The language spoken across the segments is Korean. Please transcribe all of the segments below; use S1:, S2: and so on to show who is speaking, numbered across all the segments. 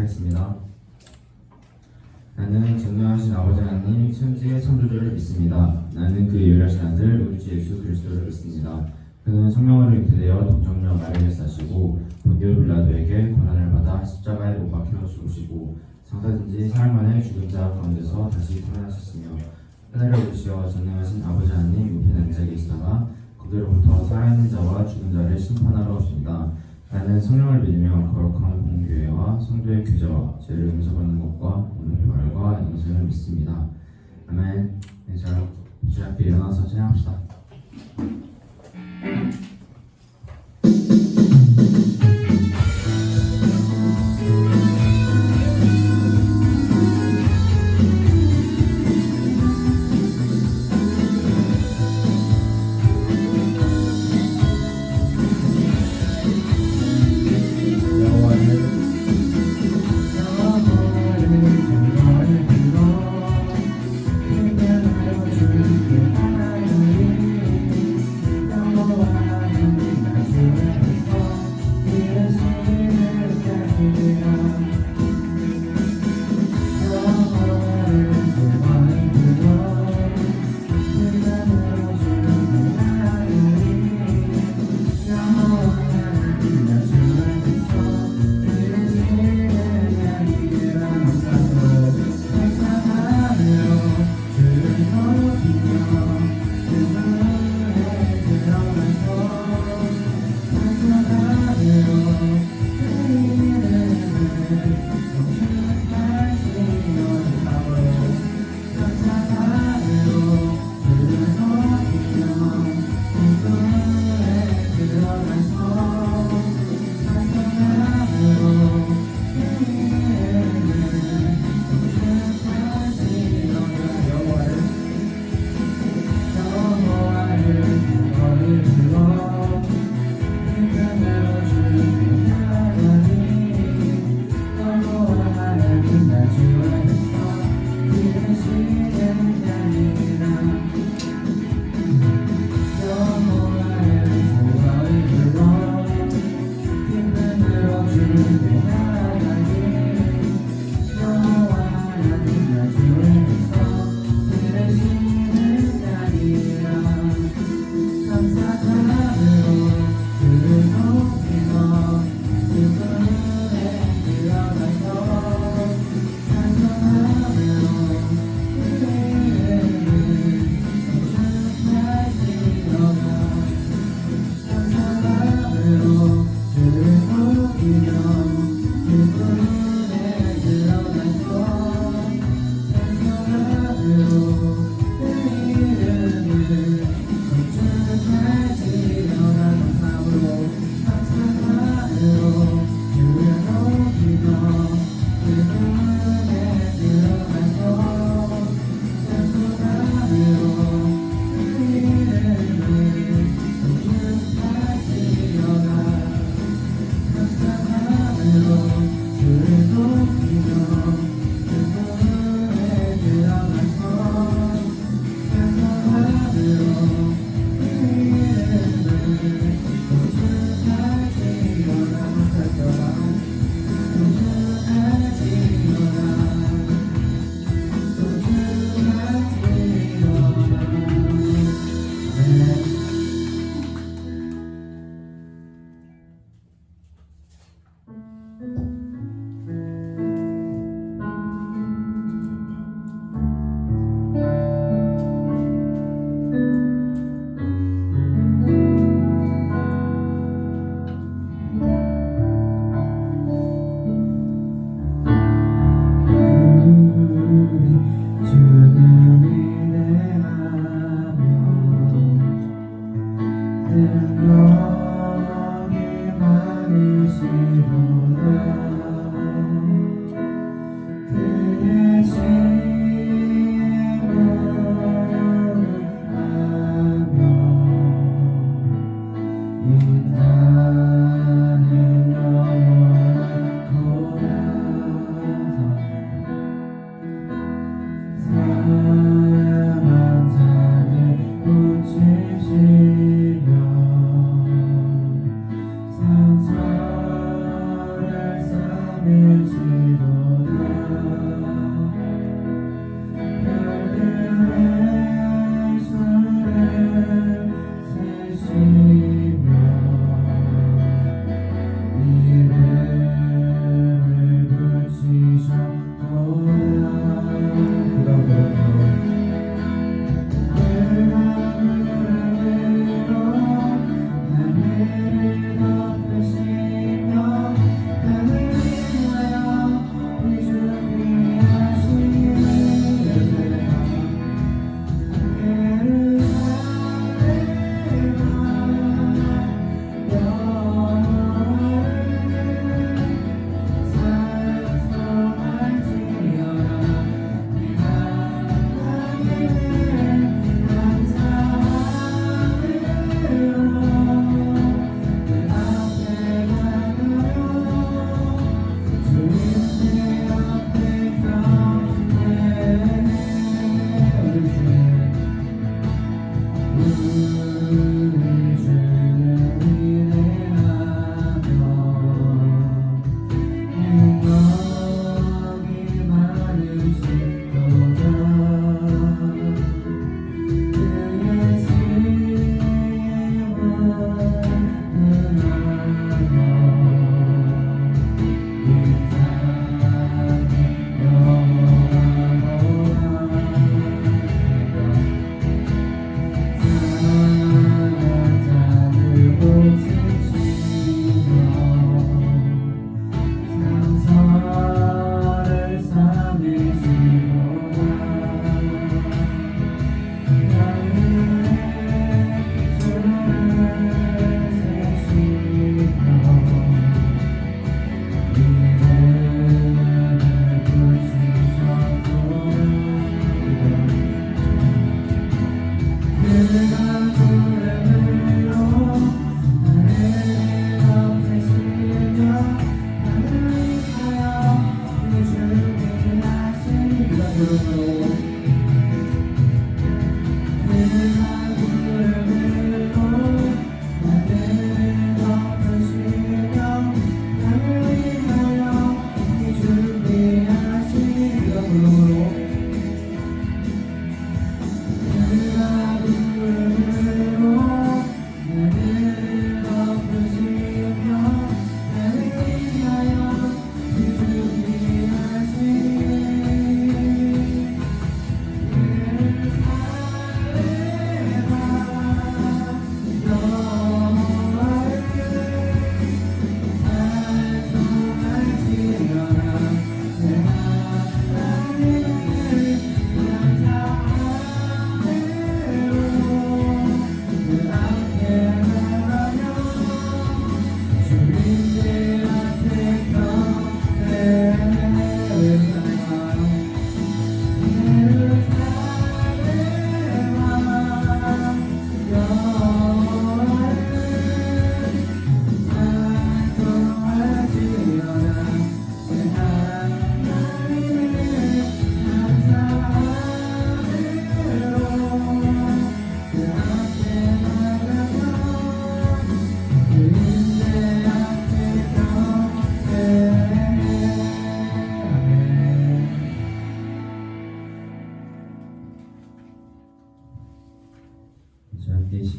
S1: 고백하겠습니다. 나는 전능하신 아버지 하나님 천지의 창조주를 믿습니다. 나는 그 유일하신 아들 우리 주 예수 그리스도를 믿습니다. 그는 성령으로 잉태되어 동정녀 마리아를 사시고 본디오 빌라도에게 고난을 받아 십자가에 못 박혀 죽으시고 장사진지 사흘 만에 죽은 자 가운데서 다시 태어나셨으며 하늘에 오르시어 전능하신 아버지 하나님 우편 앉아 계시다가 그대로부터 살아있는 자와 죽은 자를 심판하러 오십니다. 나는 성령을 믿으며 거룩한 공교회와 성도의 교제와 죄를 용서받는 것과 오늘 부활과 영생을 믿습니다. 아멘. 자, 우리 함께 일어나서 찬양합시다.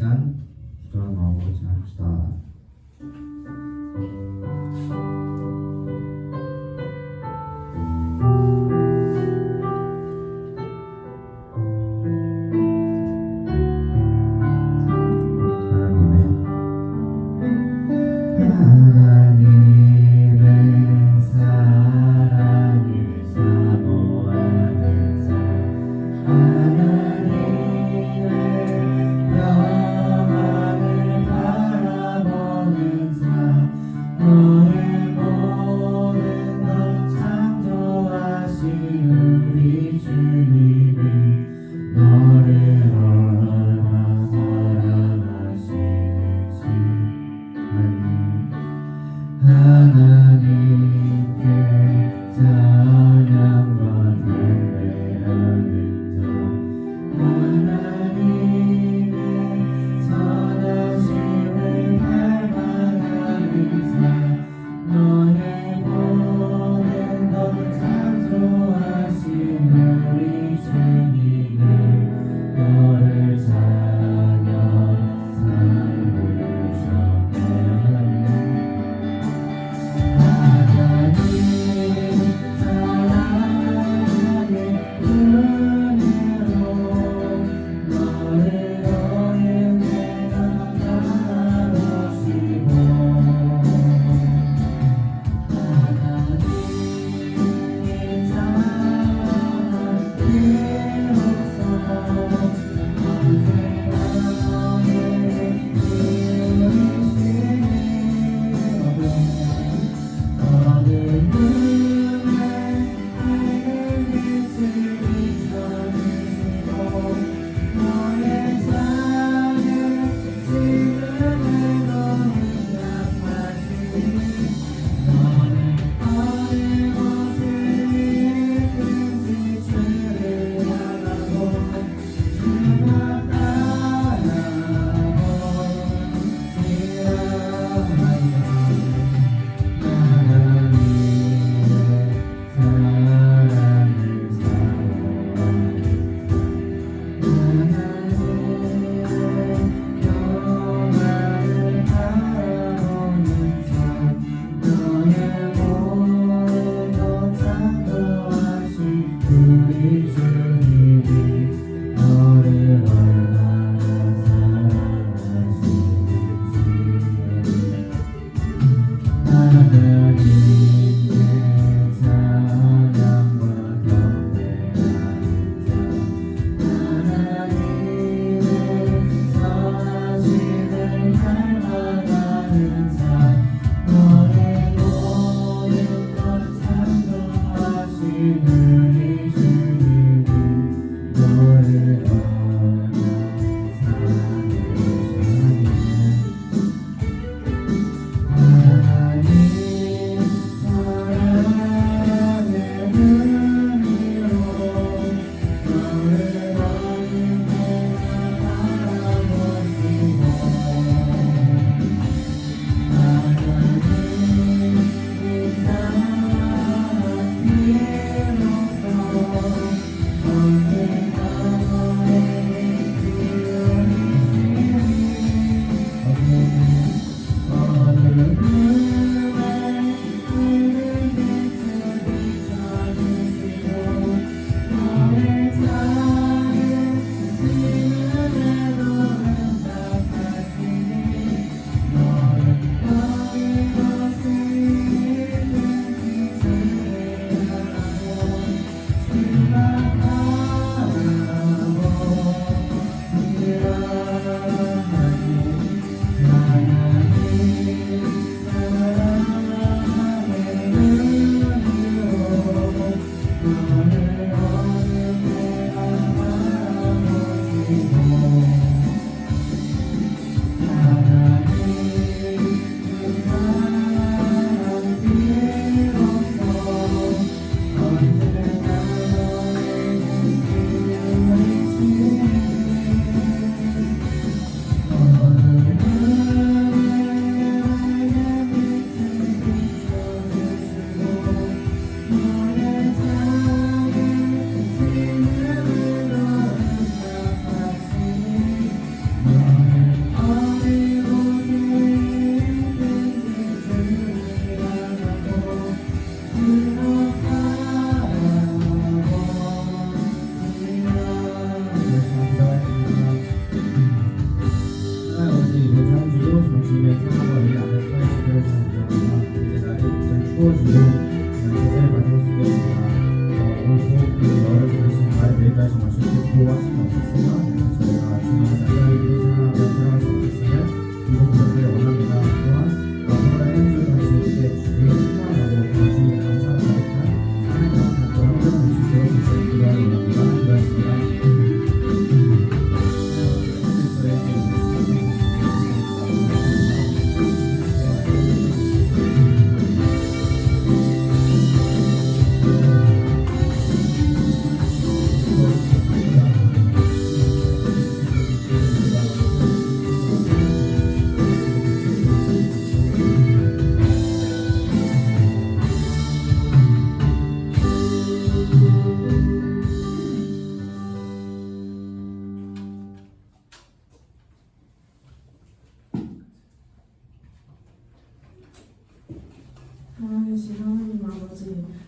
S1: 시간 기도하는 마음으로 진행합시다.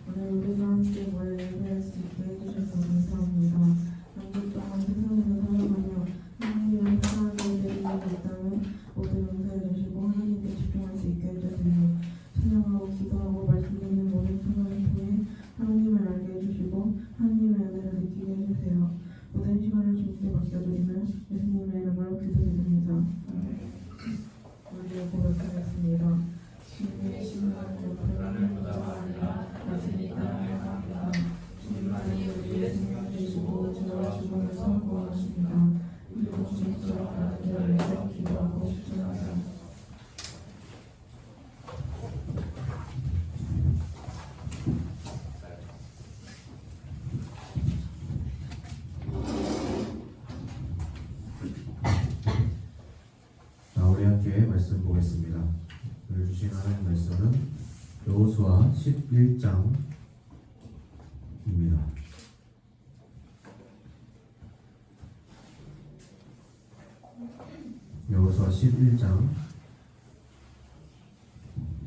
S2: 오늘 우리가 함께 모여 예배할 수 있게 해주셔서 감사합니다. 한 주 동안 세상에서 살아가며 하나님의 사랑을 드리는 이 땅을 모두 용서해 주시고 하나님께 집중할 수 있게 해주세요. 찬양하고 기도하고 말씀 듣는 모든 순간을 통해 하나님을 알게 해주시고 하나님의 은혜를 느끼게 해주세요. 모든 시간을 주님께 맡겨드리며 예수님의 이름으로 기도드립니다. 우리의 고백하겠습니다. 주님의 신령한 고백을 무장하리라. 말씀이 땅을 합니다. 주님만이 우리의 생명 되시고 저와 죽음에서 구원하십니다. 그리고 주님처럼 가는 길을 위해서 기도하고 싶습니다.
S3: 우리 함께 말씀 보겠습니다. 오늘 주신 하나님 말씀은 여호수아 11장입니다. 여호수아 11장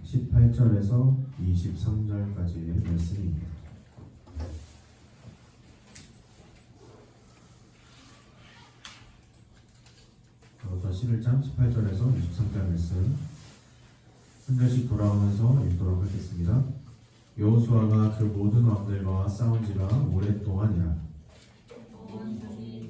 S3: 18절에서 23절까지의 말씀입니다. 여호수아 11장 18절에서 23절 말씀 한 절씩 돌아오면서 읽도록 하겠습니다. 여호수아가 그 모든 왕들과 싸운 지가 오랫동안이라.
S4: 온 중이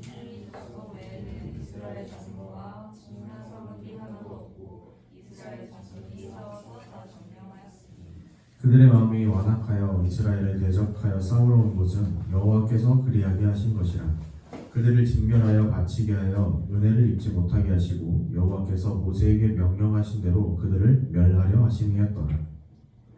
S4: 서 외에는 이스라엘 장로와 중요한 사람이 하나도 없고 이스라엘 자손이 싸워서 다 점령하였으니
S3: 그들의 마음이 완악하여 이스라엘을 대적하여 싸우러 온 곳은 여호와께서 그리하게 하신 것이라. 그들을 직면하여 바치게 하여 은혜를 입지 못하게 하시고 여호와께서 모세에게 명령하신 대로 그들을 멸하려 하심이었더라.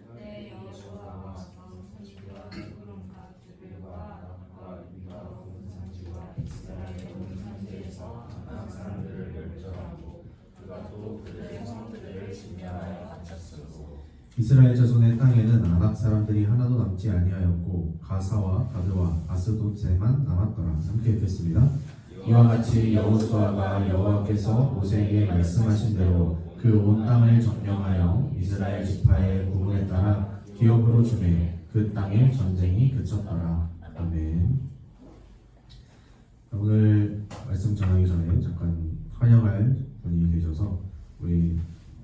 S4: 그때 여호수아와 장손이와 누구론과 드벨과 아낙과 이가 온 산지와 이스라엘 온 산지에서 아낙 사람들을 멸절하고 그가 또 그들의 성들을 진멸하여 바쳤으므로
S3: 이스라엘 자손의 땅에는 아낙 사람들이 하나도 남지 아니하였고 가사와 가드와 아스돗에만 남았더라. 함께 읽겠습니다. 이와 같이 여호수아가 여호와께서 모세에게 말씀하신 대로 그 온 땅을 점령하여 이스라엘 지파의 구분에 따라 기업으로 주매 그 땅에 전쟁이 그쳤더라. 아멘. 오늘 말씀 전하기 전에 잠깐 환영할 분이 계셔서 우리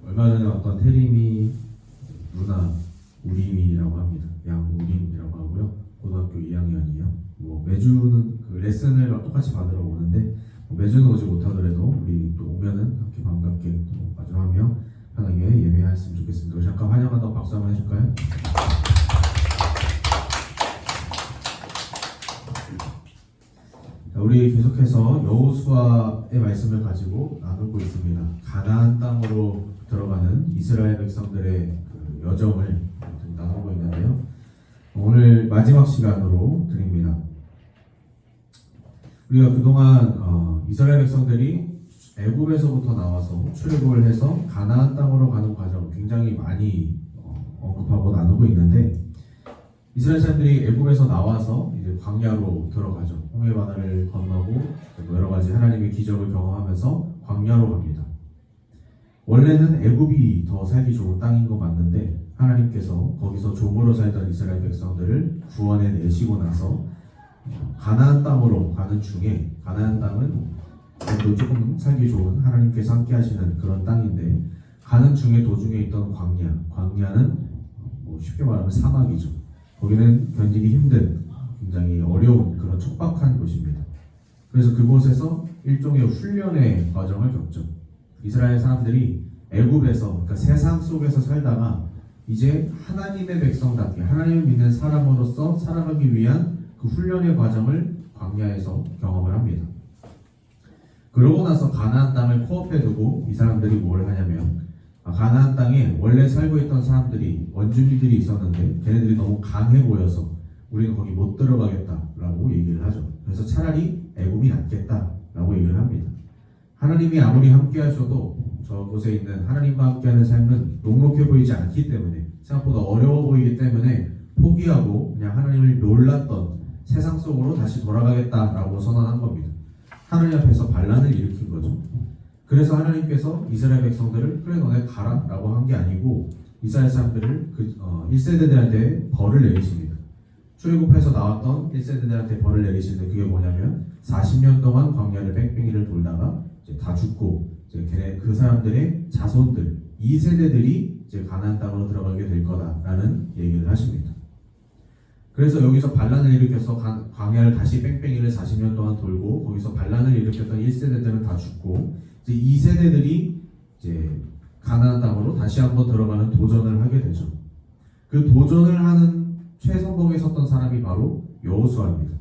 S3: 얼마 전에 왔던 태림이 누나 우림이라고 합니다. 양우림이라고 하고요. 고등학교 2학년이에요. 매주는 그 레슨을 똑같이 받으러 오는데 매주는 오지 못하더라도 우리 또 오면은 함께 반갑게 또 마주하며 편하게 예배했으면 좋겠습니다. 우리 잠깐 환영한다고 박수 한번 해줄까요? 자, 우리 계속해서 여호수아의 말씀을 가지고 나누고 있습니다. 가나안 땅으로 들어가는 이스라엘 백성들의 그 여정을 나누고 있는데요. 오늘 마지막 시간으로 드립니다. 우리가 그동안 이스라엘 백성들이 애굽에서부터 나와서 출애굽을 해서 가나안 땅으로 가는 과정 굉장히 많이 언급하고 나누고 있는데 이스라엘 사람들이 애굽에서 나와서 이제 광야로 들어가죠. 홍해 바다를 건너고 여러 가지 하나님의 기적을 경험하면서 광야로 갑니다. 원래는 애굽이 더 살기 좋은 땅인 거 맞는데 하나님께서 거기서 종으로 살던 이스라엘 백성들을 구원해 내시고 나서 가나안 땅으로 가는 중에 가나안 땅은 그래도 조금 살기 좋은 하나님께서 함께 하시는 그런 땅인데 가는 중에 도중에 있던 광야는 쉽게 말하면 사막이죠. 거기는 견디기 힘든 굉장히 어려운 그런 척박한 곳입니다. 그래서 그곳에서 일종의 훈련의 과정을 겪죠. 이스라엘 사람들이 애굽에서 그러니까 세상 속에서 살다가 이제 하나님의 백성답게 하나님을 믿는 사람으로서 살아가기 위한 그 훈련의 과정을 광야에서 경험을 합니다. 그러고 나서 가나안 땅을 코앞에 두고 이 사람들이 뭘 하냐면 가나안 땅에 원래 살고 있던 사람들이 원주민들이 있었는데 걔네들이 너무 강해 보여서 우리는 거기 못 들어가겠다라고 얘기를 하죠. 그래서 차라리 애굽이 낫겠다라고 얘기를 합니다. 하나님이 아무리 함께 하셔도 저곳에 있는 하나님과 함께하는 삶은 녹록해 보이지 않기 때문에 생각보다 어려워 보이기 때문에 포기하고 그냥 하나님을 놀랐던 세상 속으로 다시 돌아가겠다라고 선언한 겁니다. 하나님 앞에서 반란을 일으킨 거죠. 그래서 하나님께서 이스라엘 백성들을 그래 너네 가라 라고 한 게 아니고 이스라엘 사람들을 1세대들한테 벌을 내리십니다. 출애굽해서 나왔던 1세대들한테 벌을 내리시는데 그게 뭐냐면 40년 동안 광야를 뺑뺑이를 돌다가 이제 다 죽고 이제 그 사람들의 자손들 2세대들이 이제 가나안 땅으로 들어가게 될 거다라는 얘기를 하십니다. 그래서 여기서 반란을 일으켜서 광야를 다시 뺑뺑이를 40년 동안 돌고 거기서 반란을 일으켰던 1세대들은 다 죽고 이제 2세대들이 이제 가나안 땅으로 다시 한번 들어가는 도전을 하게 되죠. 그 도전을 하는 최선봉에 섰던 사람이 바로 여호수아입니다.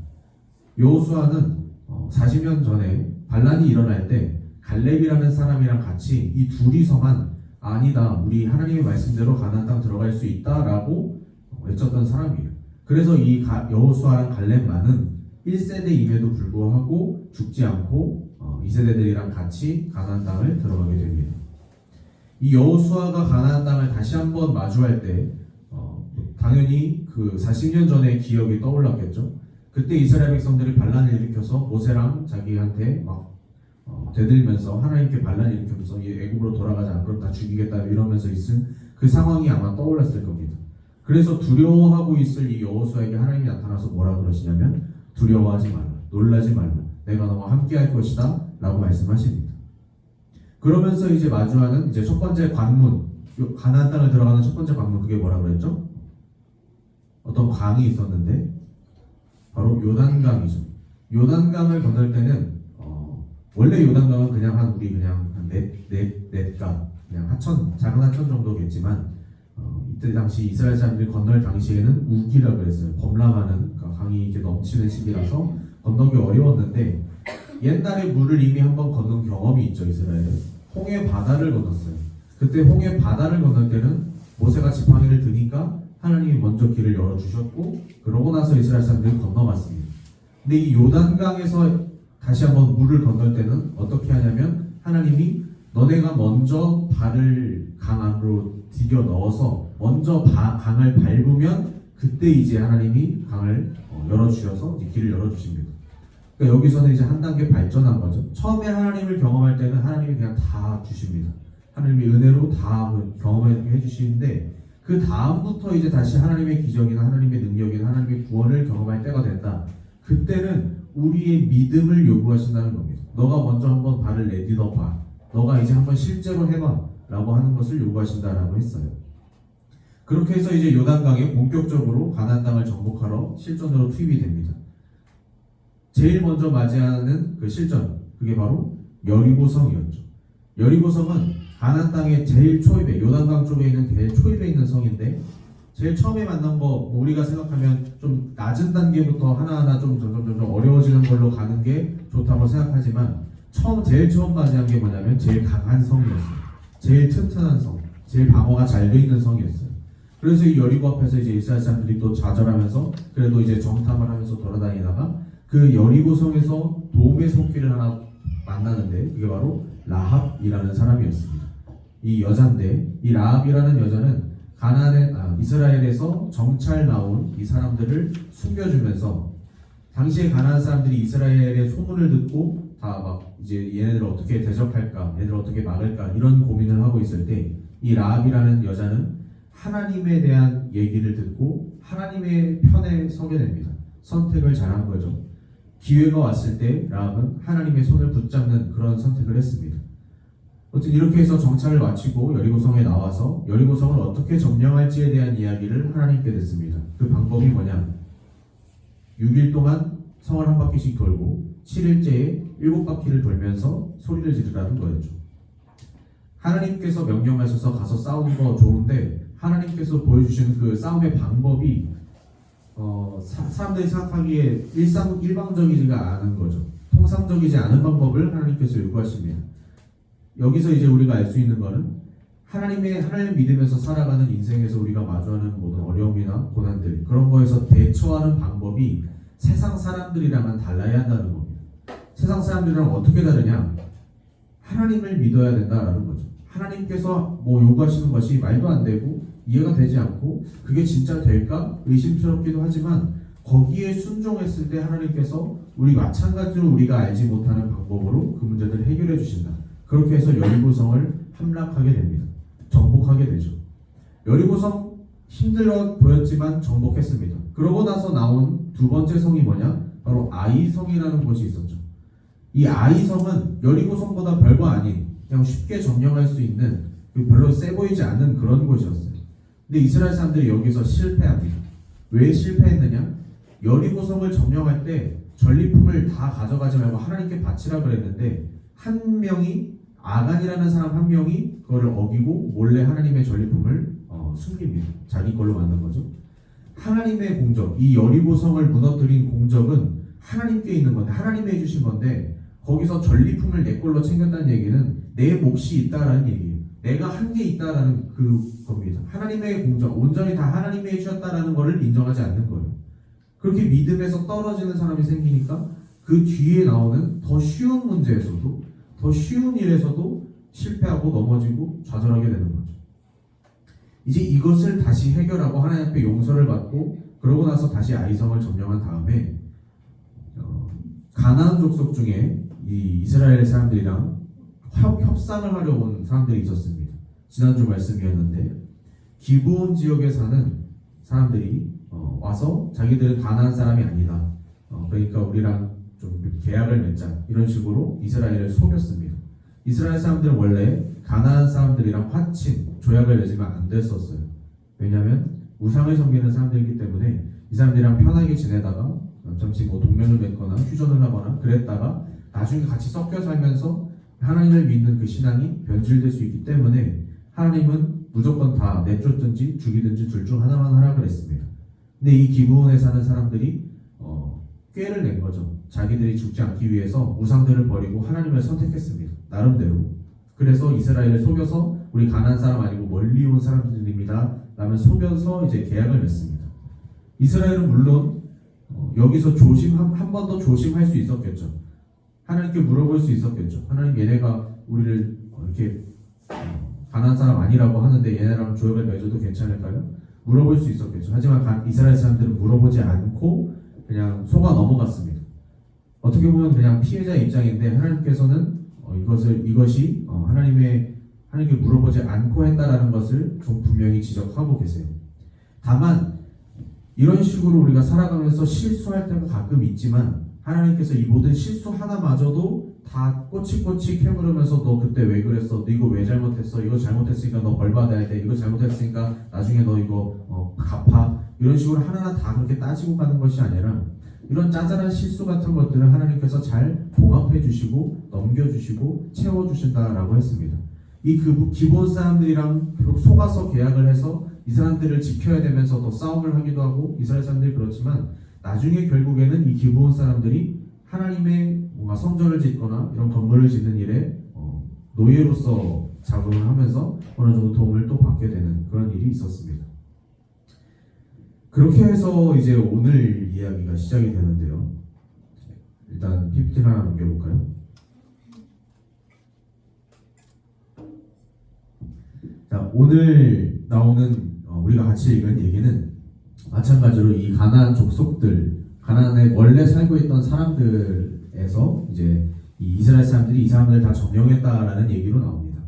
S3: 여호수아는 40년 전에 반란이 일어날 때 갈렙이라는 사람이랑 같이 이 둘이서만 아니다, 우리 하나님의 말씀대로 가나안 땅 들어갈 수 있다라고 외쳤던 사람이에요. 그래서 이 여호수아랑 갈렙만은 1세대임에도 불구하고 죽지 않고 2세대들이랑 같이 가나안 땅을 들어가게 됩니다. 이 여호수아가 가나안 땅을 다시 한번 마주할 때 당연히 그 40년 전의 기억이 떠올랐겠죠. 그때 이스라엘 백성들이 반란을 일으켜서 모세랑 자기한테 막 대들면서 하나님께 반란을 일으키면서 애굽으로 돌아가자, 안 그럼 다 죽이겠다 이러면서 있은 그 상황이 아마 떠올랐을 겁니다. 그래서 두려워하고 있을 이 여호수아에게 하나님이 나타나서 뭐라 그러시냐면 두려워하지 말라, 놀라지 말라, 내가 너와 함께할 것이다 라고 말씀하십니다. 그러면서 이제 마주하는 이제 첫 번째 관문, 가나안 땅을 들어가는 첫 번째 관문, 그게 뭐라 그랬죠? 어떤 강이 있었는데 바로 요단강이죠. 요단강을 건널 때는 원래 요단강은 그냥 우리 그냥 한 넷가 그냥 하천, 작은 하천 정도겠지만 이때 당시 이스라엘 사람들이 건널 당시에는 우기라 그랬어요. 범람하는, 그러니까 강이 이렇게 넘치는 시기라서 건너기 어려웠는데 옛날에 물을 이미 한번 건넌 경험이 있죠. 이스라엘은 홍해 바다를 건넜어요. 그때 홍해 바다를 건널 때는 모세가 지팡이를 드니까 하나님이 먼저 길을 열어주셨고 그러고 나서 이스라엘 사람들이 건너갔습니다. 근데 이 요단강에서 다시 한번 물을 건널 때는 어떻게 하냐면 하나님이 너네가 먼저 발을 강 안으로 디뎌 넣어서 먼저 강을 밟으면 그때 이제 하나님이 강을 열어주셔서 이제 길을 열어주십니다. 그러니까 여기서는 이제 한 단계 발전한 거죠. 처음에 하나님을 경험할 때는 하나님이 그냥 다 주십니다. 하나님이 은혜로 다 경험해 주시는데 그 다음부터 이제 다시 하나님의 기적이나 하나님의 능력이나 하나님의 구원을 경험할 때가 된다. 그때는 우리의 믿음을 요구하신다는 겁니다. 너가 먼저 한번 발을 내딛어 봐. 너가 이제 한번 실제로 해봐. 라고 하는 것을 요구하신다라고 했어요. 그렇게 해서 이제 요단강에 본격적으로 가나안 땅을 정복하러 실전으로 투입이 됩니다. 제일 먼저 맞이하는 그 실전, 그게 바로 여리고성이었죠. 여리고성은 가나안 땅의 제일 초입에, 요단강 쪽에 있는 제일 초입에 있는 성인데 제일 처음에 만난 거 우리가 생각하면 좀 낮은 단계부터 하나하나 좀 점점 어려워지는 걸로 가는 게 좋다고 생각하지만 제일 처음 맞이한 게 뭐냐면 제일 강한 성이었어요. 제일 튼튼한 성, 제일 방어가 잘 돼 있는 성이었어요. 그래서 이 여리고 앞에서 이제 이스라엘 사람들이 또 좌절하면서 그래도 이제 정탐을 하면서 돌아다니다가 그 여리고 성에서 도움의 손길을 하나 만나는데 그게 바로 라합이라는 사람이었습니다. 이 여자인데 이 라합이라는 여자는 이스라엘에서 정찰 나온 이 사람들을 숨겨주면서 당시에 가나안 사람들이 이스라엘의 소문을 듣고 다 막 이제 얘네들을 어떻게 대적할까, 얘네들을 어떻게 막을까 이런 고민을 하고 있을 때 이 라합이라는 여자는 하나님에 대한 얘기를 듣고 하나님의 편에 서게 됩니다. 선택을 잘한 거죠. 기회가 왔을 때 라합은 하나님의 손을 붙잡는 그런 선택을 했습니다. 어쨌든 이렇게 해서 정찰을 마치고 여리고성에 나와서 여리고성을 어떻게 점령할지에 대한 이야기를 하나님께 듣습니다. 그 방법이 뭐냐? 6일 동안 성을 한 바퀴씩 돌고 7일째에 7바퀴를 돌면서 소리를 지르라는 거였죠. 하나님께서 명령하셔서 가서 싸우는 거 좋은데 하나님께서 보여주시는 그 싸움의 방법이 사람들이 생각하기에 일방적이지가 않은 거죠. 통상적이지 않은 방법을 하나님께서 요구하십니다. 여기서 이제 우리가 알 수 있는 거는 하나님을 믿으면서 살아가는 인생에서 우리가 마주하는 모든 어려움이나 고난들 그런 거에서 대처하는 방법이 세상 사람들이랑은 달라야 한다는 겁니다. 세상 사람들이랑 어떻게 다르냐? 하나님을 믿어야 된다라는 거죠. 하나님께서 뭐 요구하시는 것이 말도 안 되고 이해가 되지 않고 그게 진짜 될까? 의심스럽기도 하지만 거기에 순종했을 때 하나님께서 마찬가지로 우리가 알지 못하는 방법으로 그 문제들을 해결해 주신다. 그렇게 해서 여리고성을 함락하게 됩니다. 정복하게 되죠. 여리고성 힘들어 보였지만 정복했습니다. 그러고 나서 나온 두 번째 성이 뭐냐? 바로 아이성이라는 곳이 있었죠. 이 아이성은 여리고성보다 별거 아닌 그냥 쉽게 점령할 수 있는 별로 세 보이지 않는 그런 곳이었어요. 근데 이스라엘 사람들이 여기서 실패합니다. 왜 실패했느냐? 여리고성을 점령할 때 전리품을 다 가져가지 말고 하나님께 바치라 그랬는데 한 명이 아간이라는 사람 한 명이 그거를 어기고 몰래 하나님의 전리품을 숨깁니다. 자기 걸로 만든 거죠. 하나님의 공적, 이 여리고성을 무너뜨린 공적은 하나님께 있는 건데 하나님이 해주신 건데 거기서 전리품을 내 걸로 챙겼다는 얘기는 내 몫이 있다라는 얘기예요. 내가 한 게 있다라는 그 겁니다. 하나님의 공적, 온전히 다 하나님이 해주셨다라는 것을 인정하지 않는 거예요. 그렇게 믿음에서 떨어지는 사람이 생기니까 그 뒤에 나오는 더 쉬운 문제에서도 더 쉬운 일에서도 실패하고 넘어지고 좌절하게 되는 거죠. 이제 이것을 다시 해결하고 하나님 앞에 용서를 받고 그러고 나서 다시 아이성을 점령한 다음에 가나안 족속 중에 이 이스라엘 사람들이랑 협상을 하려 온 사람들이 있었습니다. 지난주 말씀이었는데 기브온 지역에 사는 사람들이 와서 자기들은 가나안 사람이 아니다. 그러니까 우리랑 좀 계약을 맺자 이런 식으로 이스라엘을 속였습니다. 이스라엘 사람들은 원래 가나안 사람들이랑 화친 조약을 맺으면 안 됐었어요. 왜냐하면 우상을 섬기는 사람들이기 때문에 이 사람들이랑 편하게 지내다가 잠시 동맹을 맺거나 휴전을 하거나 그랬다가 나중에 같이 섞여 살면서 하나님을 믿는 그 신앙이 변질될 수 있기 때문에 하나님은 무조건 다 내쫓든지 죽이든지 둘 중 하나만 하라 그랬습니다. 근데 이 기브온에 사는 사람들이 꾀를 낸 거죠. 자기들이 죽지 않기 위해서 우상들을 버리고 하나님을 선택했습니다. 나름대로. 그래서 이스라엘을 속여서 우리 가나안 사람 아니고 멀리 온 사람들입니다. 라면 속여서 이제 계약을 맺습니다. 이스라엘은 물론 여기서 한 번 더 조심할 수 있었겠죠. 하나님께 물어볼 수 있었겠죠. 하나님 얘네가 우리를 이렇게 가나안 사람 아니라고 하는데 얘네랑 조약을 맺어도 괜찮을까요? 물어볼 수 있었겠죠. 하지만 이스라엘 사람들은 물어보지 않고 그냥 속아 넘어갔습니다. 어떻게 보면 그냥 피해자 입장인데 하나님께서는 이것이 하나님께 물어보지 않고 했다라는 것을 좀 분명히 지적하고 계세요. 다만 이런 식으로 우리가 살아가면서 실수할 때가 가끔 있지만 하나님께서 이 모든 실수 하나마저도 다 꼬치꼬치 캐물으면서 너 그때 왜 그랬어? 너 이거 왜 잘못했어? 이거 잘못했으니까 너 벌 받아야 돼. 이거 잘못했으니까 나중에 너 이거 갚아. 이런 식으로 하나하나 다 그렇게 따지고 가는 것이 아니라 이런 짜잘한 실수 같은 것들을 하나님께서 잘 봉합해 주시고 넘겨주시고 채워주신다라고 했습니다. 이 기본 사람들이랑 결국 속아서 계약을 해서 이 사람들을 지켜야 되면서 더 싸움을 하기도 하고 이스라엘 사람들이 그렇지만 나중에 결국에는 이 기브온 사람들이 하나님의 뭔가 성전을 짓거나 이런 건물을 짓는 일에 노예로서 작업을 하면서 어느 정도 도움을 또 받게 되는 그런 일이 있었습니다. 그렇게 해서 이제 오늘 이야기가 시작이 되는데요. 일단 PPT 하나 넘겨볼까요? 자, 오늘 나오는 우리가 같이 읽은 얘기는 마찬가지로 이 가나안 족속들, 가나안에 원래 살고 있던 사람들에서 이제 이 이스라엘 사람들이 이 사람들을 다 점령했다라는 얘기로 나옵니다.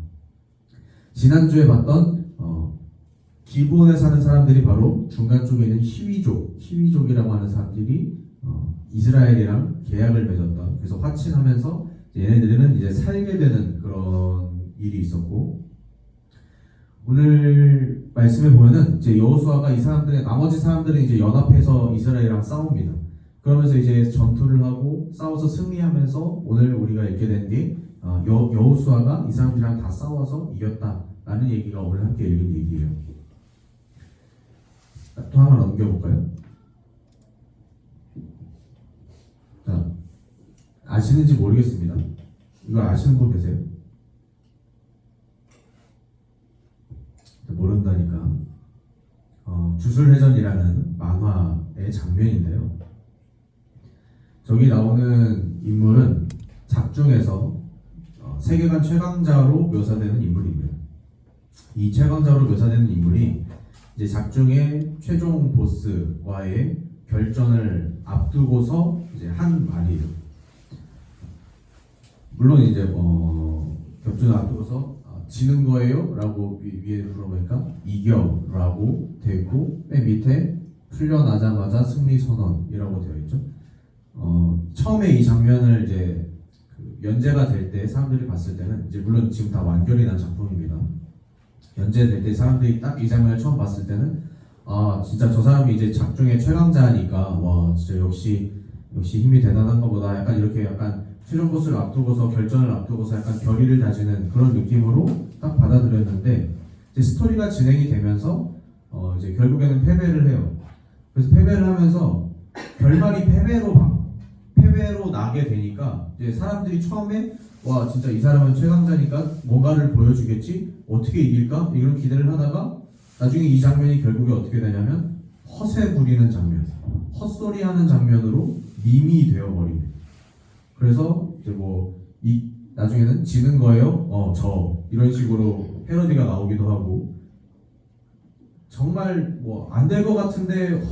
S3: 지난주에 봤던 기브온에 사는 사람들이 바로 중간 쪽에 있는 히위족이라고 하는 사람들이 이스라엘이랑 계약을 맺었다. 그래서 화친하면서 얘네들은 이제 살게 되는 그런 일이 있었고, 오늘 말씀에 보면은 이제 여호수아가 이 사람들의 나머지 사람들은 이제 연합해서 이스라엘이랑 싸웁니다. 그러면서 이제 전투를 하고 싸워서 승리하면서 오늘 우리가 읽게 된 게 여호수아가 이 사람들이랑 다 싸워서 이겼다라는 얘기가 오늘 함께 읽은 얘기예요. 또 하나 넘겨볼까요? 자, 아시는지 모르겠습니다. 이거 아시는 분 계세요? 모른다니까. 주술회전이라는 만화의 장면인데요. 저기 나오는 인물은 작중에서 세계관 최강자로 묘사되는 인물입니다. 이 최강자로 묘사되는 인물이 이제 작중의 최종 보스와의 결전을 앞두고서 이제 한 말이에요. 물론 이제 격전을 앞두고서 지는 거예요? 라고 위에 물어보니까 이겨라고 되어 있고 맨 밑에 풀려나자마자 승리 선언이라고 되어 있죠. 처음에 이 장면을 이제 연재가 될 때 사람들이 봤을 때는 이제 물론 지금 다 완결이 난 작품입니다. 연재될 때 사람들이 딱 이 장면을 처음 봤을 때는 아 진짜 저 사람이 이제 작중의 최강자니까 와 진짜 역시 힘이 대단한가 보다 약간 이렇게 약간 최종 보스를 앞두고서 결전을 앞두고서 약간 결의를 다지는 그런 느낌으로 딱 받아들였는데 이제 스토리가 진행이 되면서 이제 결국에는 패배를 해요. 그래서 패배를 하면서 결말이 패배로 나게 되니까 이제 사람들이 처음에 와 진짜 이 사람은 최강자니까 뭔가를 보여주겠지 어떻게 이길까 이런 기대를 하다가 나중에 이 장면이 결국에 어떻게 되냐면 허세 부리는 장면, 헛소리하는 장면으로 밈이 되어버립니다. 그래서 이제 나중에는 지는 거예요? 저 이런 식으로 패러디가 나오기도 하고 정말 안 될 것 같은데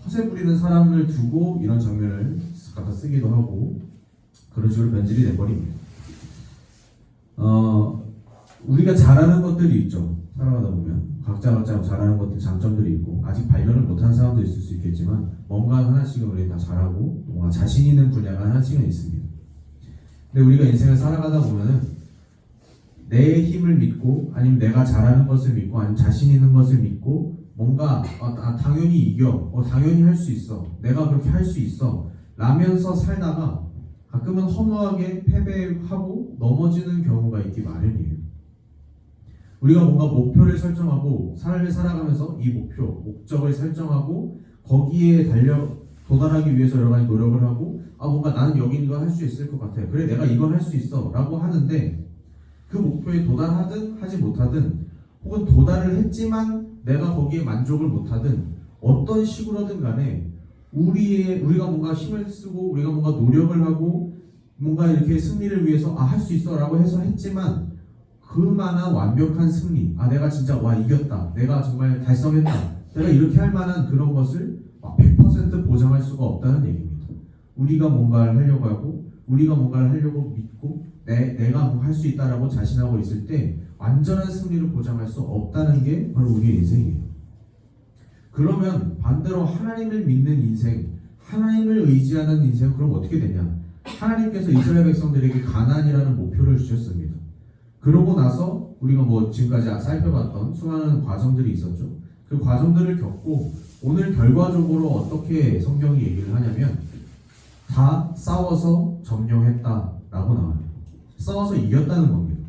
S3: 허세 부리는 사람을 두고 이런 장면을 갖다 쓰기도 하고 그런 식으로 변질이 돼버립니다. 우리가 잘하는 것들이 있죠. 살아가다 보면 각자 잘하는 것들 장점들이 있고 아직 발견을 못한 사람도 있을 수 있겠지만 뭔가 하나씩은 우리 다 잘하고 뭔가 자신 있는 분야가 하나씩은 있습니다. 근데 우리가 인생을 살아가다 보면은 내 힘을 믿고 아니면 내가 잘하는 것을 믿고 아니면 자신 있는 것을 믿고 뭔가 당연히 이겨 당연히 할 수 있어 내가 그렇게 할 수 있어 라면서 살다가 가끔은 허무하게 패배하고 넘어지는 경우가 있기 마련이에요. 우리가 뭔가 목표를 설정하고 삶을 살아가면서 이 목적을 설정하고 거기에 도달하기 위해서 여러 가지 노력을 하고 뭔가 나는 여기 이거 할 수 있을 것 같아 그래 내가 이걸 할 수 있어 라고 하는데 그 목표에 도달하든 하지 못하든 혹은 도달을 했지만 내가 거기에 만족을 못하든 어떤 식으로든 간에 우리가 뭔가 힘을 쓰고 우리가 뭔가 노력을 하고 뭔가 이렇게 승리를 위해서 할 수 있어 라고 해서 했지만 그만한 완벽한 승리 내가 진짜 이겼다 내가 정말 달성했다 내가 이렇게 할 만한 그런 것을 100% 보장할 수가 없다는 얘기입니다. 우리가 뭔가를 하려고 하고 우리가 뭔가를 하려고 믿고 내가 뭐 할 수 있다라고 자신하고 있을 때 완전한 승리를 보장할 수 없다는 게 바로 우리의 인생이에요. 그러면 반대로 하나님을 믿는 인생, 하나님을 의지하는 인생 그럼 어떻게 되냐? 하나님께서 이스라엘 백성들에게 가나안이라는 목표를 주셨습니다. 그러고 나서 우리가 지금까지 살펴봤던 수많은 과정들이 있었죠. 그 과정들을 겪고 오늘 결과적으로 어떻게 성경이 얘기를 하냐면 다 싸워서 점령했다라고 나와요. 싸워서 이겼다는 겁니다.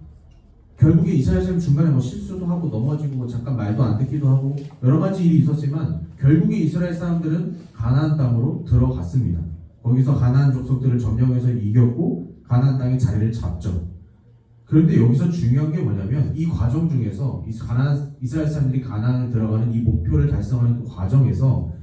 S3: 결국에 이스라엘 사람 중간에 실수도 하고 넘어지고 잠깐 말도 안 듣기도 하고 여러 가지 일이 있었지만 결국에 이스라엘 사람들은 가나안 땅으로 들어갔습니다. 거기서 가나안 족속들을 점령해서 이겼고 가나안 땅에 자리를 잡죠. 그런데 여기서 중요한 게 뭐냐면 이 과정 중에서 이스라엘 사람들이 가나안에 들어가는 이 목표를 달성하는 그 과정에서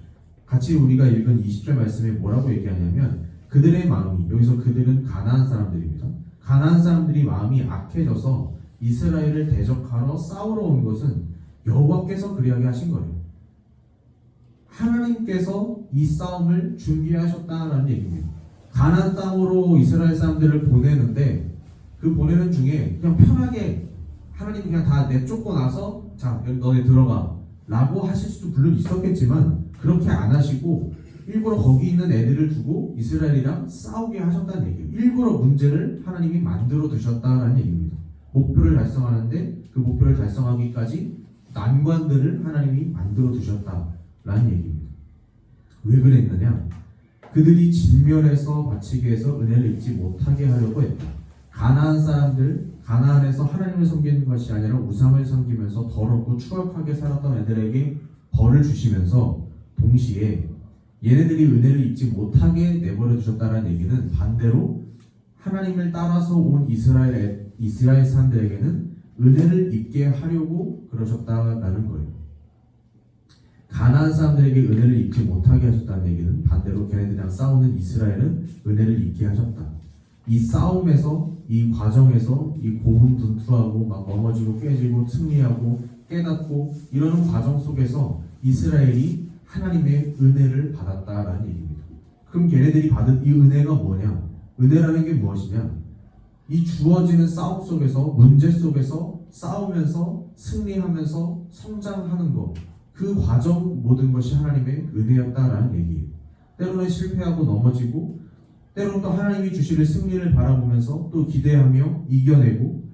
S3: 같이 우리가 읽은 20절 말씀에 뭐라고 얘기하냐면 그들의 마음이 여기서 그들은 가나안 사람들입니다. 가나안 사람들이 마음이 악해져서 이스라엘을 대적하러 싸우러 온 것은 여호와께서 그리하게 하신 거예요. 하나님께서 이 싸움을 준비하셨다는 얘기입니다. 가나안 땅으로 이스라엘 사람들을 보내는데 그 보내는 중에 그냥 편하게 하나님 그냥 다 내쫓고 나서 자 너네 들어가 라고 하실 수도 물론 있었겠지만 그렇게 안 하시고 일부러 거기 있는 애들을 두고 이스라엘이랑 싸우게 하셨다는 얘기예요. 일부러 문제를 하나님이 만들어 두셨다는 얘기입니다. 목표를 달성하는데 그 목표를 달성하기까지 난관들을 하나님이 만들어 두셨다라는 얘기입니다. 왜 그랬느냐? 그들이 진멸해서 바치게 해서 은혜를 잊지 못하게 하려고 했다. 가나안 사람들, 가나안에서 하나님을 섬기는 것이 아니라 우상을 섬기면서 더럽고 추악하게 살았던 애들에게 벌을 주시면서 동시에 얘네들이 은혜를 잊지 못하게 내버려 두셨다는 얘기는 반대로 하나님을 따라서 온 이스라엘 사람들에게는 은혜를 잊게 하려고 그러셨다는 거예요. 가나안 사람들에게 은혜를 잊지 못하게 하셨다는 얘기는 반대로 걔네들이랑 싸우는 이스라엘은 은혜를 잊게 하셨다. 이 싸움에서 이 과정에서 이 고군분투하고 막 넘어지고 깨지고 승리하고 깨닫고 이러는 과정 속에서 이스라엘이 하나님의 은혜를 받았다라는 얘기입니다. 그럼 걔네들이 받은 이 은혜가 뭐냐? 은혜라는 게 무엇이냐? 이 주어지는 싸움 속에서, 문제 속에서 싸우면서 승리하면서 성장하는 것, 그 과정 모든 것이 하나님의 은혜였다라는 얘기예요. 때로는 실패하고 넘어지고, 때로는 또 하나님이 주실 승리를 바라보면서 또 기대하며 이겨내고,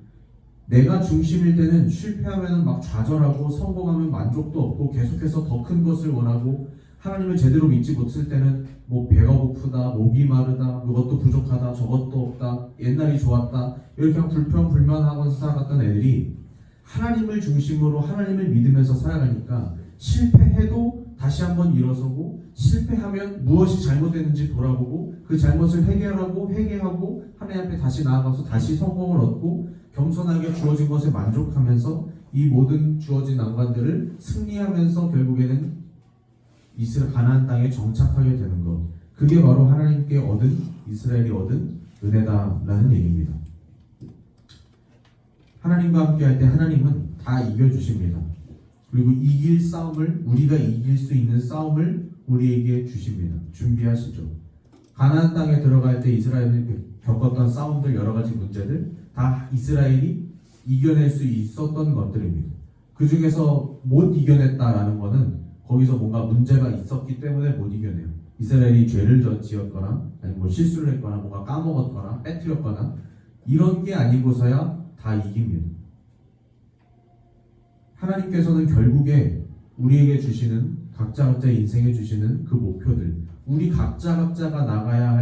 S3: 내가 중심일 때는 실패하면 막 좌절하고 성공하면 만족도 없고 계속해서 더 큰 것을 원하고, 하나님을 제대로 믿지 못할 때는 뭐 배가 고프다, 목이 마르다, 그것도 부족하다, 저것도 없다, 옛날이 좋았다, 이렇게 그냥 불평불만하면서 살아갔던 애들이 하나님을 중심으로 하나님을 믿으면서 살아가니까 실패해도 다시 한번 일어서고, 실패하면 무엇이 잘못됐는지 돌아보고 그 잘못을 회개하고 하나님 앞에 다시 나아가서 다시 성공을 얻고 겸손하게 주어진 것에 만족하면서 이 모든 주어진 난관들을 승리하면서 결국에는 가나안 땅에 정착하게 되는 것, 그게 바로 하나님께 얻은, 이스라엘이 얻은 은혜다라는 얘기입니다. 하나님과 함께 할 때 하나님은 다 이겨주십니다. 그리고 이길 싸움을, 우리가 이길 수 있는 싸움을 우리에게 주십니다. 준비하시죠. 가나안 땅에 들어갈 때 이스라엘이 겪었던 싸움들, 여러 가지 문제들 다 이스라엘이 이겨낼 수 있었던 것들입니다. 그 중에서 못 이겨냈다라는 것은 거기서 뭔가 문제가 있었기 때문에 못 이겨내요. 이스라엘이 죄를 지었거나 아니면 뭐 실수를 했거나 뭔가 까먹었거나 빼뜨렸거나 이런 게 아니고서야 다 이깁니다. 하나님께서는 결국에 우리에게 주시는 각자 인생에 주시는 그 목표들, 우리 각자가 가야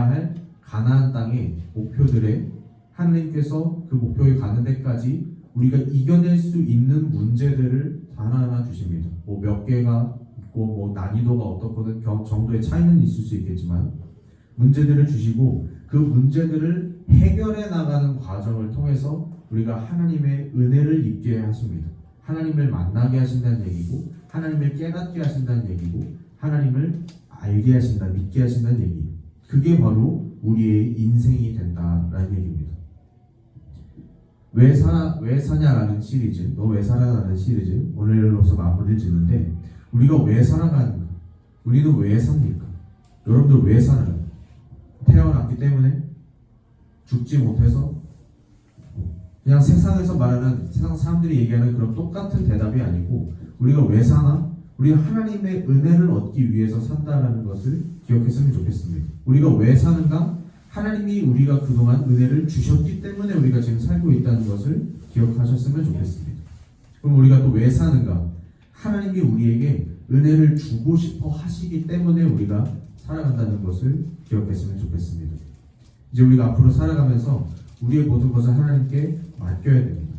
S3: 할 가나안 땅의 목표들에 하나님께서 그 목표에 가는 데까지 우리가 이겨낼 수 있는 문제들을 하나하나 주십니다. 뭐 몇 개가 있고 뭐 난이도가 어떻거든 정도의 차이는 있을 수 있겠지만 문제들을 주시고 그 문제들을 해결해 나가는 과정을 통해서 우리가 하나님의 은혜를 입게 하십니다. 하나님을 만나게 하신다는 얘기고, 하나님을 깨닫게 하신다는 얘기고, 하나님을 알게 하신다, 믿게 하신다는 얘기예요. 그게 바로 우리의 인생이 된다라는 얘기입니다. 왜 사냐라는 시리즈, 너 왜 살아라는 시리즈 오늘로서 마무리를 짓는데, 우리가 왜 살아가는가? 우리는 왜 삽니까? 여러분들 왜 살아요? 태어났기 때문에? 죽지 못해서? 그냥 세상에서 말하는, 세상 사람들이 얘기하는 그런 똑같은 대답이 아니고, 우리가 왜 사나? 우리가 하나님의 은혜를 얻기 위해서 산다라는 것을 기억했으면 좋겠습니다. 우리가 왜 사는가? 하나님이 우리가 그동안 은혜를 주셨기 때문에 우리가 지금 살고 있다는 것을 기억하셨으면 좋겠습니다. 그럼 우리가 또 왜 사는가? 하나님이 우리에게 은혜를 주고 싶어 하시기 때문에 우리가 살아간다는 것을 기억했으면 좋겠습니다. 이제 우리가 앞으로 살아가면서 우리의 모든 것을 하나님께 맡겨야 됩니다.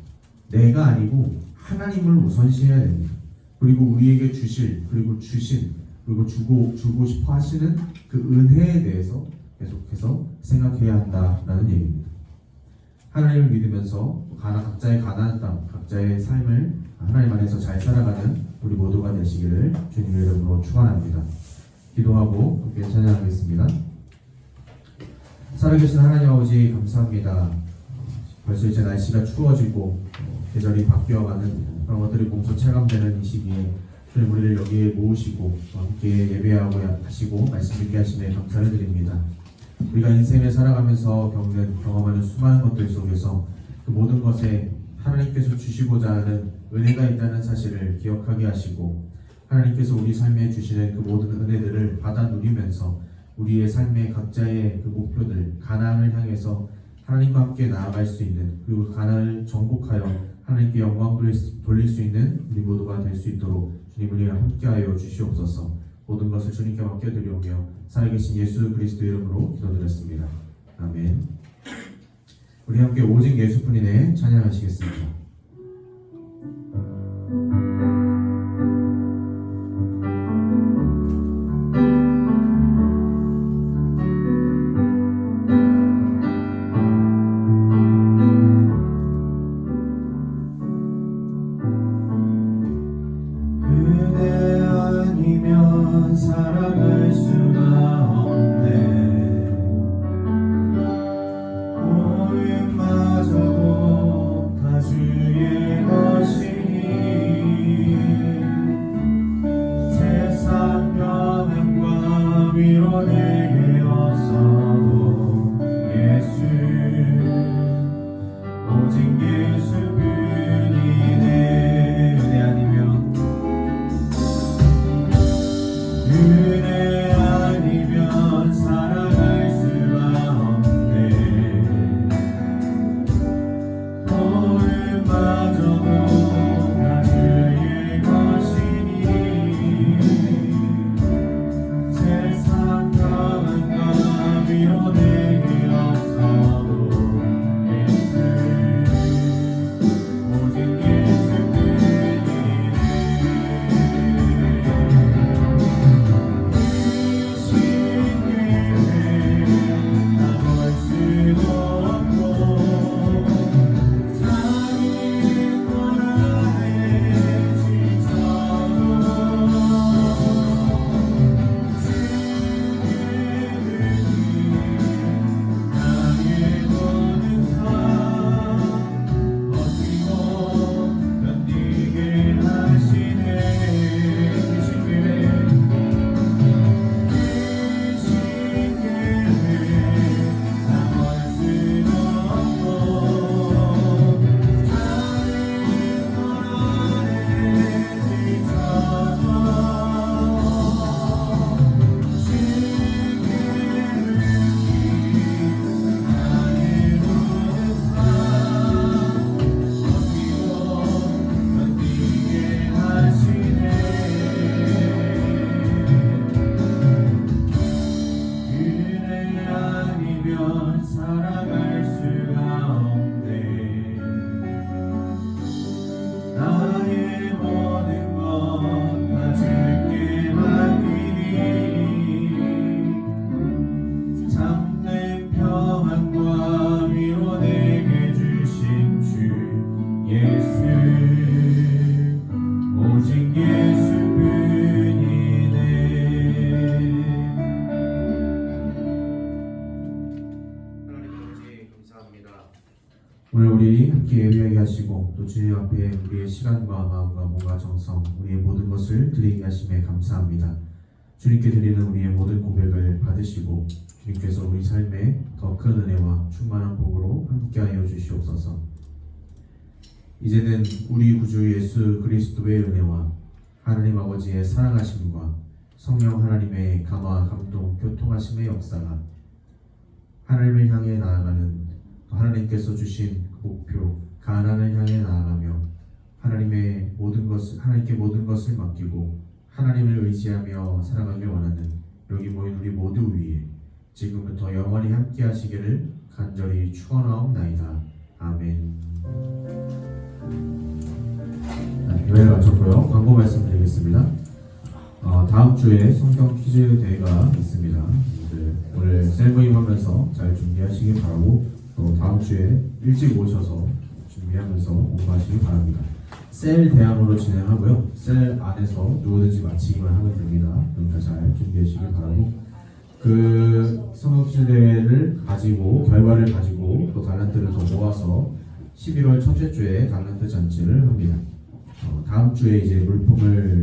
S3: 내가 아니고 하나님을 우선시해야 됩니다. 그리고 우리에게 주실, 그리고 주신, 그리고 주고 싶어 하시는 그 은혜에 대해서 계속해서 생각해야 한다라는 얘기입니다. 하나님을 믿으면서 각자의 가나안 땅, 각자의 삶을 하나님 안에서 잘 살아가는 우리 모두가 되시기를 주님의 이름으로 축원합니다. 기도하고 함께 찬양하겠습니다. 살아계신 하나님 아버지 감사합니다. 벌써 이제 날씨가 추워지고 계절이 바뀌어가는 그런 것들이 몸소 체감되는 이 시기에 주님 우리를 여기에 모으시고 함께 예배하고 하시고 말씀 듣게 하시네 감사를 드립니다. 우리가 인생을 살아가면서 경험하는 수많은 것들 속에서 그 모든 것에 하나님께서 주시고자 하는 은혜가 있다는 사실을 기억하게 하시고, 하나님께서 우리 삶에 주시는 그 모든 은혜들을 받아 누리면서 우리의 삶의 각자의 그 목표들, 가나안을 향해서 하나님과 함께 나아갈 수 있는, 그리고 가나안을 정복하여 하나님께 영광 돌릴 수 있는 우리 모두가 될 수 있도록 주님 우리와 함께하여 주시옵소서. 모든 것을 주님께 맡겨드리오며 살아계신 예수 그리스도 이름으로 기도드렸습니다. 아멘. 우리 함께 오직 예수뿐이네 찬양하시겠습니다.
S5: 살아갈 수가 없네. 모임마저도 다 주의 것이니 세상 평안과 위로 내게 없어도 예수
S3: 오늘 우리 함께 예배하게 하시고 또 주님 앞에 우리의 시간과 마음과 몸과 정성 우리의 모든 것을 드리게 하심에 감사합니다. 주님께 드리는 우리의 모든 고백을 받으시고 주님께서 우리 삶에 더 큰 은혜와 충만한 복으로 함께하여 주시옵소서. 이제는 우리 구주 예수 그리스도의 은혜와 하나님 아버지의 사랑하심과 성령 하나님의 감화 감동 교통하심의 역사가 하나님을 향해 나아가는 하나님께서 주신 목표 가나안을 향해 나아가며 하나님께 모든 것을 맡기고 하나님을 의지하며 살아가길 원하는 여기 모인 우리 모두 위에 지금부터 영원히 함께 하시기를 간절히 축원하옵나이다. 아멘. 예배를 마쳤고요. 광고 말씀드리겠습니다. 다음 주에 성경 퀴즈 대회가 있습니다. 오늘 셀모임 하면서 잘 준비하시기 바라고 또 다음 주에 일찍 오셔서 준비하면서 공부하시기 바랍니다. 셀 대항으로 진행하고요. 셀 안에서 누구든지 마치기만 하면 됩니다. 그러니까 잘 준비하시기 바라고 그 성경 퀴즈 대회를 가지고 결과를 가지고 또 달란트를 더 모아서 11월 첫째 주에 달란트 잔치를 합니다. 다음 주에 이제 물품을